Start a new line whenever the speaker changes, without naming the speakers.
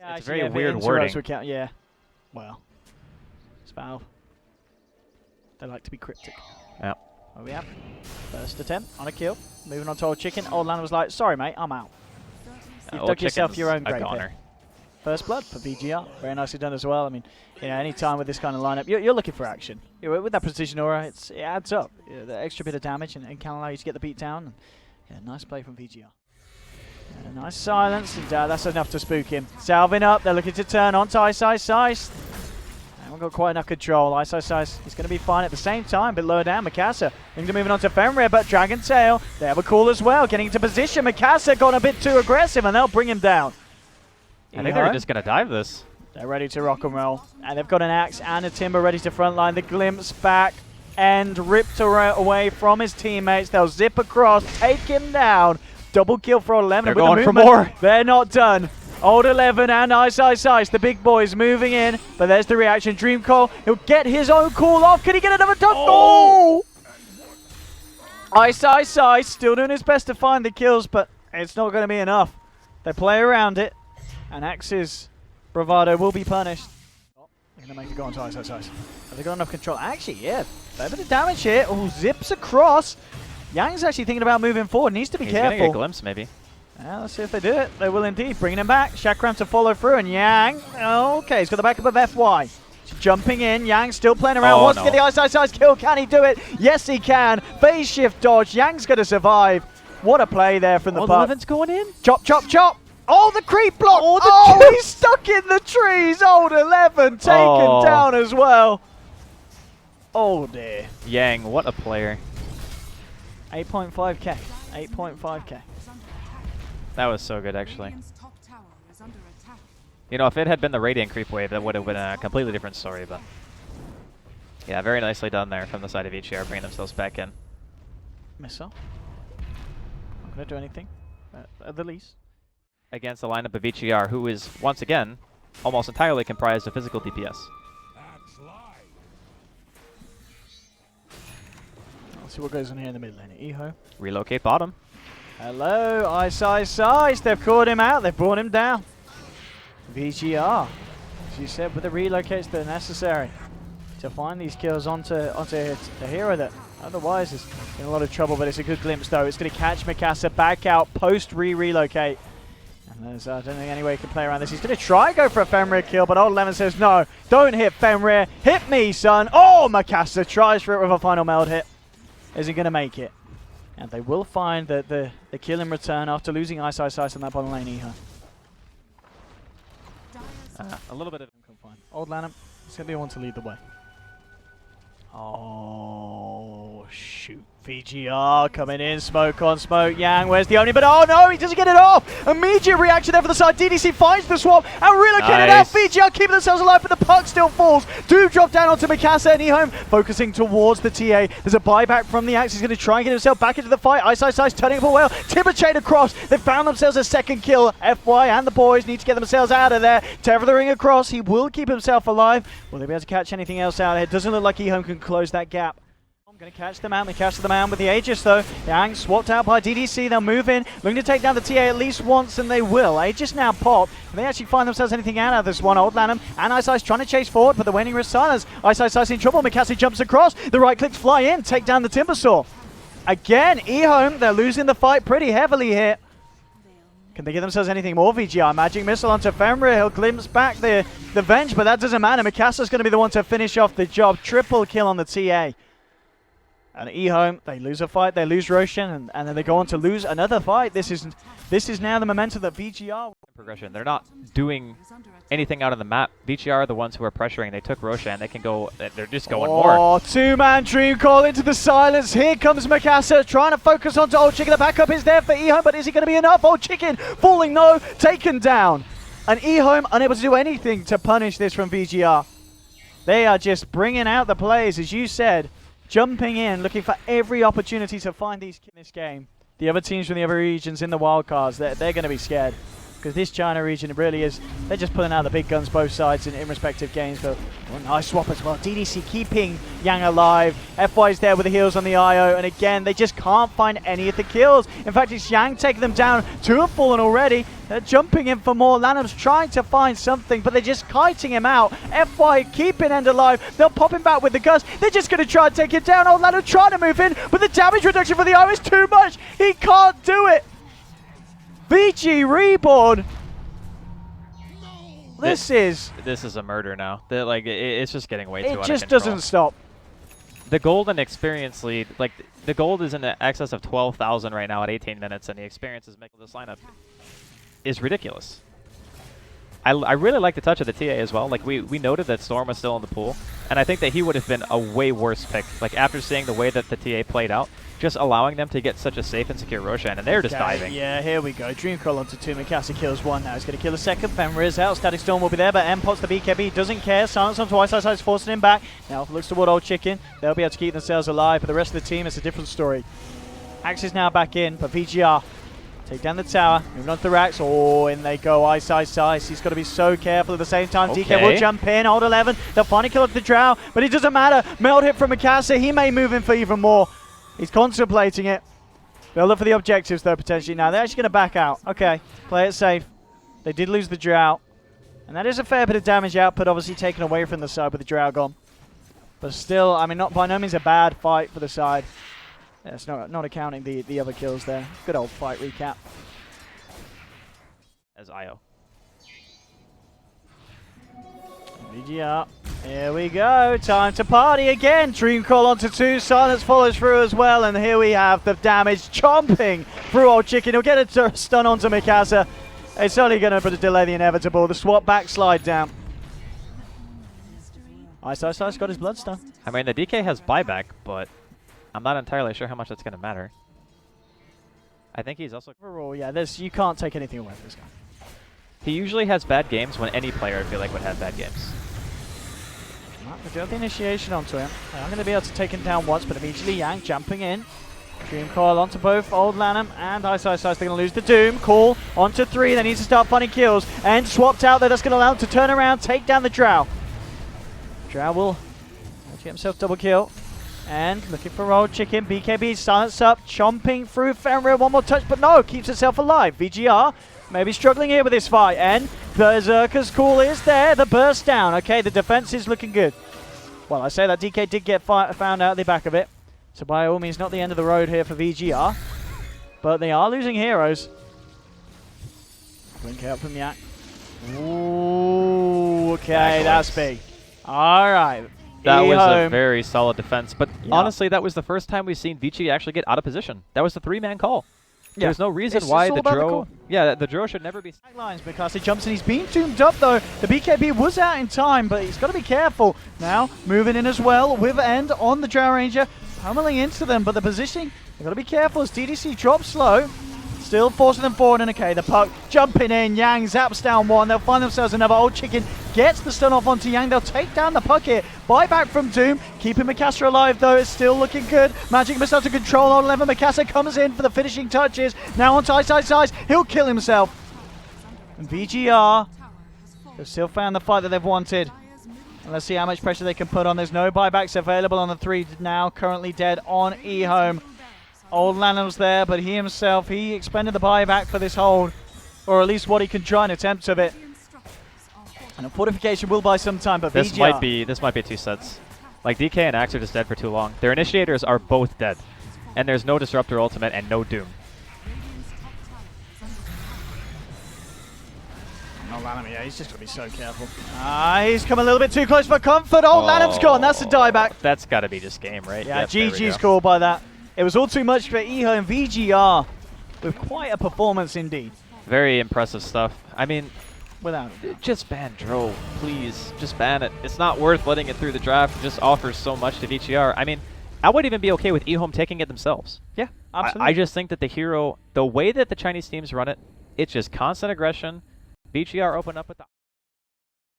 Yeah,
it's very weird wording.
Yeah. Well, it's Valve. They like to be cryptic.
Yeah.
Where we at? First attempt on a kill. Moving on to Old Chicken. Old Lana was like, sorry mate, I'm out. You've dug yourself your own grave here. First blood for VG.R. Very nicely done as well. I mean, you know, any time with this kind of lineup, you're looking for action. With that precision aura, it adds up. The extra bit of damage and can allow you to get the beat down. And, yeah, nice play from VG.R. Nice silence, and that's enough to spook him. Salving up, they're looking to turn on to Ice. Haven't got quite enough control. Ice is going to be fine at the same time, but lower down. Mikasa things are moving on to Fenrir, but Dragon Tail, they have a call as well. Getting into position, Mikasa got a bit too aggressive, and they'll bring him down.
I think they're just going to dive this.
They're ready to rock and roll, and they've got an axe and a timber ready to frontline. The glimpse back and ripped away from his teammates. They'll zip across, take him down. Double kill for Old 11.
They're going for more.
They're not done. Old 11 and Ice. The big boys moving in, but there's the reaction. Dream Call, he'll get his own call off. Can he get another dunk? Oh! Ice still doing his best to find the kills, but it's not going to be enough. They play around it, and Axe's bravado will be punished. They're going to make it go on to Ice. Have they got enough control? Actually, yeah, fair bit of damage here. Oh, zips across. Yang's actually thinking about moving forward. Needs to be careful.
He's gonna get a glimpse, maybe.
Yeah, let's see if they do it. They will indeed. Bringing him back. Chakram to follow through, and Yang. Okay, he's got the backup of FY. Jumping in. Yang still playing around. Wants to get the Ice kill. Can he do it? Yes, he can. Phase shift dodge. Yang's going to survive. What a play there from the puck.
11's going in.
Chop. Oh, the creep block. Oh, he's stuck in the trees. Old 11 taken down as well. Oh, dear.
Yang, what a player.
8.5k. 8.5k.
That was so good, actually. You know, if it had been the Radiant creep wave, that would have been a completely different story, but... Yeah, very nicely done there from the side of VG.R, bringing themselves back in.
Missile. Not going to do anything, at the least.
Against the lineup of VG.R, who is, once again, almost entirely comprised of physical DPS.
See what goes on here in the mid lane. EHO.
Relocate bottom.
Hello, Ice. They've caught him out. They've brought him down. VG.R, as you said, with the relocates that are necessary to find these kills onto a hero that otherwise is in a lot of trouble. But it's a good glimpse, though. It's going to catch Mikasa back out post relocate. And there's I don't think any way he can play around this. He's going to try and go for a Fenrir kill, but Old 11 says no. Don't hit Fenrir. Hit me, son. Oh, Mikasa tries for it with a final meld hit. Is he going to make it? And they will find the kill in return after losing Ice on that bottom lane, EHO.
A little bit of...
Old Lanham, he's going to be the one to lead the way. Oh, shoot. VG.R coming in, smoke on smoke. Yang, where's the only? But oh no, he doesn't get it off. Immediate reaction there for the side. DDC finds the swap and relocated out. VG.R keeping themselves alive, but the puck still falls. Do drop down onto Mikasa and EHOME focusing towards the TA. There's a buyback from the Axe. He's going to try and get himself back into the fight. Ice turning up well. Timber chain across. They found themselves a second kill. FY and the boys need to get themselves out of there. Tethering across. He will keep himself alive. Will they be able to catch anything else out here? Doesn't look like EHOME can close that gap. Going to catch the man. They catch the man with the Aegis, though. Yang swapped out by DDC. They'll move in, looking to take down the TA at least once, and they will. Aegis now pop. If they actually find themselves anything out of this one, Old Lanham and Ice trying to chase forward, but the waning wrist silence. Ice in trouble. Mikasa jumps across. The right clicks fly in, take down the Timbersaw. Again, EHOME, they're losing the fight pretty heavily here. Can they give themselves anything more? VG.R magic missile onto Fenrir. He'll glimpse back the Venge, but that doesn't matter. Mikasa's going to be the one to finish off the job. Triple kill on the TA. And EHOME, they lose a fight, they lose Roshan, and then they go on to lose another fight. This is now the momentum that VG.R...
Progression. They're not doing anything out on the map. VG.R are the ones who are pressuring. They took Roshan. They can go... They're just going more.
Oh, two-man dream call into the silence. Here comes Mikasa trying to focus onto Old Chicken. The backup is there for EHOME, but is he going to be enough? Old Chicken falling, no, taken down. And EHOME unable to do anything to punish this from VG.R. They are just bringing out the plays, as you said. Jumping in, looking for every opportunity to find these in this game. The other teams from the other regions in the wildcards, they're going to be scared. because this China region really is, they're just pulling out the big guns both sides in respective games. But nice swap as well. DDC keeping Yang alive. FY's there with the heals on the IO, and again, they just can't find any of the kills. In fact, it's Yang taking them down. 2 have fallen already. They're jumping in for more. Lanham's trying to find something, but they're just kiting him out. FY keeping End alive. They'll pop him back with the guns. They're just going to try and take it down. Old Lanham trying to move in, but the damage reduction for the IO is too much. He can't do it. VG Reborn. This is
a murder now. It's just getting way too out of control.
It just doesn't stop.
The gold and experience lead, like the gold is in excess of 12,000 right now at 18 minutes, and the experience is making this lineup is ridiculous. I really like the touch of the TA as well. Like we noted that Storm was still in the pool, and I think that he would have been a way worse pick. Like after seeing the way that the TA played out, just allowing them to get such a safe and secure Roshan, and they're just diving.
Yeah, here we go. Dream Crawl onto 2. Mikasa kills 1 now. He's going to kill a second. Fenrir is out. Static Storm will be there, but M-Pots the BKB doesn't care. Silence on twice. Ice forcing him back. Now looks toward Old Chicken. They'll be able to keep themselves alive, but the rest of the team, it's a different story. Axe is now back in, but VG.R. take down the tower. Moving on to the racks. Oh, in they go. Ice. He's got to be so careful at the same time.
Okay.
DK will jump in. Hold 11. They'll finally kill off the Drow, but it doesn't matter. Meld hit from Mikasa. He may move in for even more. He's contemplating it. They'll look for the objectives, though, potentially. Now, they're actually going to back out. Okay, play it safe. They did lose the Drow. And that is a fair bit of damage output, obviously, taken away from the side with the Drow gone. But still, I mean, not by no means a bad fight for the side. Yeah, it's not accounting the other kills there. Good old fight recap.
As IO.
VG.R. Here we go. Time to party again. Dream Call onto 2. Silence follows through as well. And here we have the damage chomping through Old Chicken. He'll get a stun onto Mikasa. It's only going to delay the inevitable. The swap backslide down. Ice got his blood stun.
I mean, the DK has buyback, but I'm not entirely sure how much that's going to matter. I think he's also...
Overall, yeah, you can't take anything away from this guy.
He usually has bad games when any player, I feel like, would have bad games.
We do have the initiation onto him. I'm going to be able to take him down once, but immediately Yang jumping in. Dream Coil onto both Old Lanham and Ice. They're going to lose the Doom. Call onto 3. They need to start finding kills. And swapped out there. That's going to allow him to turn around, take down the Drow. Drow will get himself double kill. And looking for Old Chicken. BKB silence up, chomping through Fenrir. One more touch, but no, keeps itself alive. VG.R. maybe struggling here with this fight. And Berserker's call is there. The burst down. Okay, the defense is looking good. Well, I say that DK did get found out at the back of it. So by all means, not the end of the road here for VG.R. But they are losing heroes. Blink out from Yak. Ooh, okay, that's big. All right.
That was a very solid defense. But honestly, that was the first time we've seen Vici actually get out of position. That was the 3-man call. Yeah. There's no reason why the Dro... Yeah, the Dro should never be...
Lines because he jumps in. He's being doomed up, though. The BKB was out in time, but he's got to be careful. Now, moving in as well with End on the Drow Ranger. Pummeling into them, but the positioning, they've got to be careful as DDC drops slow. Still forcing them forward, and okay, the puck jumping in. Yang zaps down 1. They'll find themselves another. Old Chicken gets the stun off onto Yang. They'll take down the puck here. Buyback from Doom. Keeping Mikasa alive, though. It's still looking good. Magic Missile to control on 11. Mikasa comes in for the finishing touches. Now onto Ice. He'll kill himself. And VG.R. they've still found the fight that they've wanted. And let's see how much pressure they can put on. There's no buybacks available on the 3 now. Currently dead on EHOME. Old Lanham's there, but he himself, he expended the buyback for this hold. Or at least what he can try and attempt of it. And a fortification will buy some time, but
this might be 2 sets. Like DK and Axe are just dead for too long. Their initiators are both dead. And there's no Disruptor ultimate and no Doom.
Old Lanham, yeah, he's just got to be so careful. He's come a little bit too close for comfort. Old Lanham's gone. That's a dieback.
That's got to be just game, right?
Yeah, GG's called by that. It was all too much for EHO and VG.R. with quite a performance indeed.
Very impressive stuff. I mean,
without
just ban Dro, please. Just ban it. It's not worth letting it through the draft. It just offers so much to VG.R. I mean, I would even be okay with EHOME taking it themselves.
Yeah, absolutely.
I just think that the hero, the way that the Chinese teams run it, it's just constant aggression. VG.R open up with the